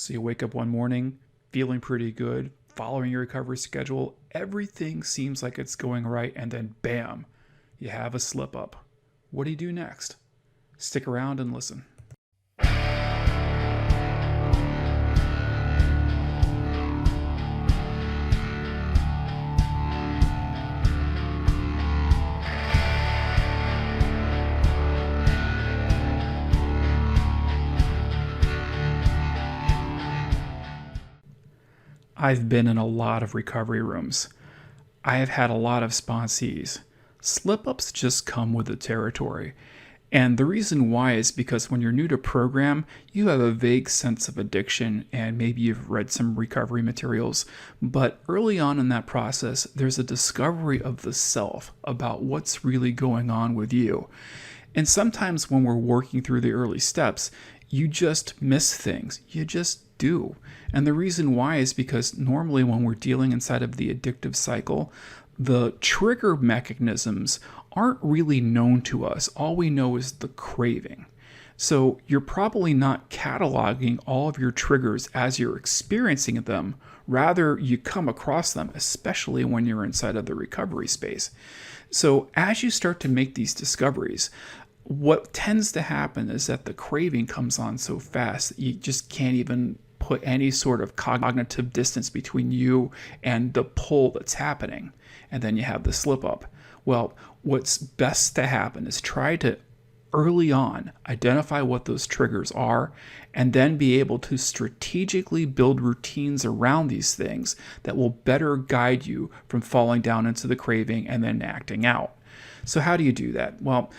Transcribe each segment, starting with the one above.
So you wake up one morning feeling pretty good, following your recovery schedule, everything seems like it's going right, and then bam, you have a slip up. What do you do next? Stick around and listen. I've been in a lot of recovery rooms. I have had a lot of sponsees. Slip-ups just come with the territory. And the reason why is because when you're new to program, you have a vague sense of addiction and maybe you've read some recovery materials. But early on in that process, there's a discovery of the self about what's really going on with you. And sometimes when we're working through the early steps, you just miss things. You just do. And the reason why is because normally when we're dealing inside of the addictive cycle, the trigger mechanisms aren't really known to us. All we know is the craving. So you're probably not cataloging all of your triggers as you're experiencing them. Rather, you come across them, especially when you're inside of the recovery space. So as you start to make these discoveries, what tends to happen is that the craving comes on so fast that you just can't even put any sort of cognitive distance between you and the pull that's happening. And then you have the slip up. Well, what's best to happen is try to early on identify what those triggers are and then be able to strategically build routines around these things that will better guide you from falling down into the craving and then acting out. So how do you do that? Well,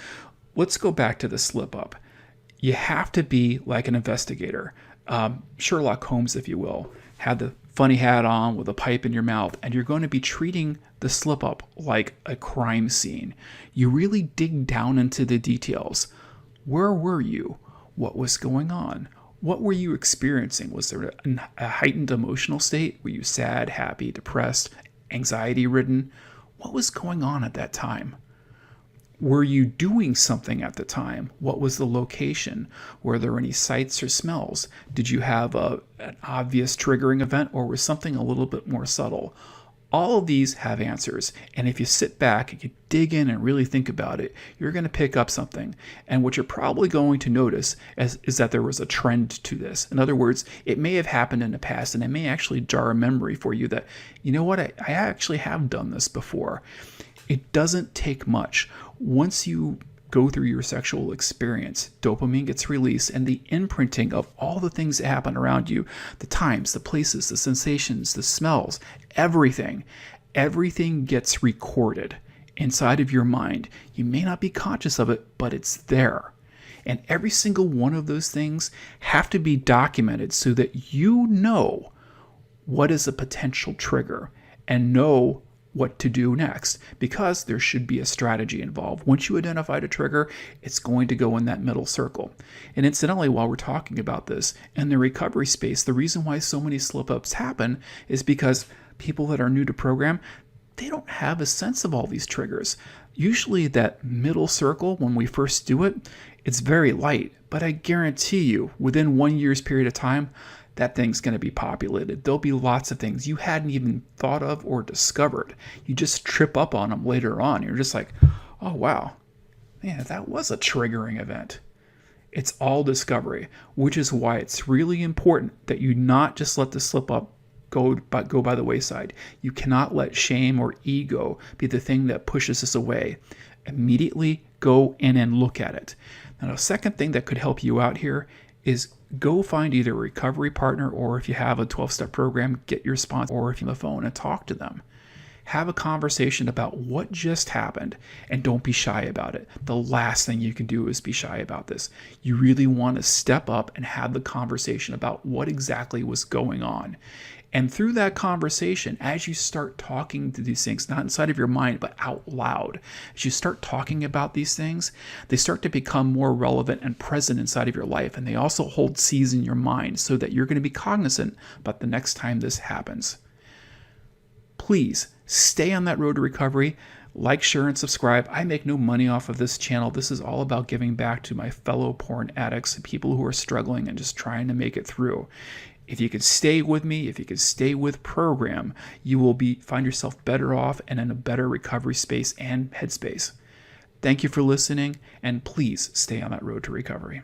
let's go back to the slip up. You have to be like an investigator. Sherlock Holmes, if you will, had the funny hat on with a pipe in your mouth, and you're going to be treating the slip up like a crime scene. You really dig down into the details. Where were you? What was going on? What were you experiencing? Was there a heightened emotional state? Were you sad, happy, depressed, anxiety ridden? What was going on at that time? Were you doing something at the time? What was the location? Were there any sights or smells? Did you have an obvious triggering event, or was something a little bit more subtle? All of these have answers, and if you sit back and you dig in and really think about it, you're going to pick up something. And what you're probably going to notice is that there was a trend to this. In other words, it may have happened in the past, and it may actually jar a memory for you that, you know what, I actually have done this before. It doesn't take much. Once you go through your sexual experience, dopamine gets released, and the imprinting of all the things that happen around you, the times, the places, the sensations, the smells, everything gets recorded inside of your mind. You may not be conscious of it, but it's there. And every single one of those things have to be documented so that you know what is a potential trigger and know what to do next, because there should be a strategy involved. Once you identified a trigger, it's going to go in that middle circle. And incidentally, while we're talking about this, in the recovery space, the reason why so many slip-ups happen is because people that are new to program, they don't have a sense of all these triggers. Usually that middle circle, when we first do it, it's very light, but I guarantee you, within 1 year's period of time, that thing's going to be populated. There'll be lots of things you hadn't even thought of or discovered. You just trip up on them later on. You're just like, oh, wow, man, that was a triggering event. It's all discovery, which is why it's really important that you not just let the slip up go by the wayside. You cannot let shame or ego be the thing that pushes us away. Immediately go in and look at it. Now, a second thing that could help you out here is go find either a recovery partner, or if you have a 12-step program, get your sponsor, or if you're on the phone and talk to them. Have a conversation about what just happened, and don't be shy about it. The last thing you can do is be shy about this. You really want to step up and have the conversation about what exactly was going on. And through that conversation, as you start talking to these things, not inside of your mind, but out loud, as you start talking about these things, they start to become more relevant and present inside of your life. And they also hold seeds in your mind so that you're going to be cognizant about the next time this happens. Please stay on that road to recovery. Like, share, and subscribe. I make no money off of this channel. This is all about giving back to my fellow porn addicts and people who are struggling and just trying to make it through. If you can stay with me, if you can stay with program, you will find yourself better off and in a better recovery space and headspace. Thank you for listening, and please stay on that road to recovery.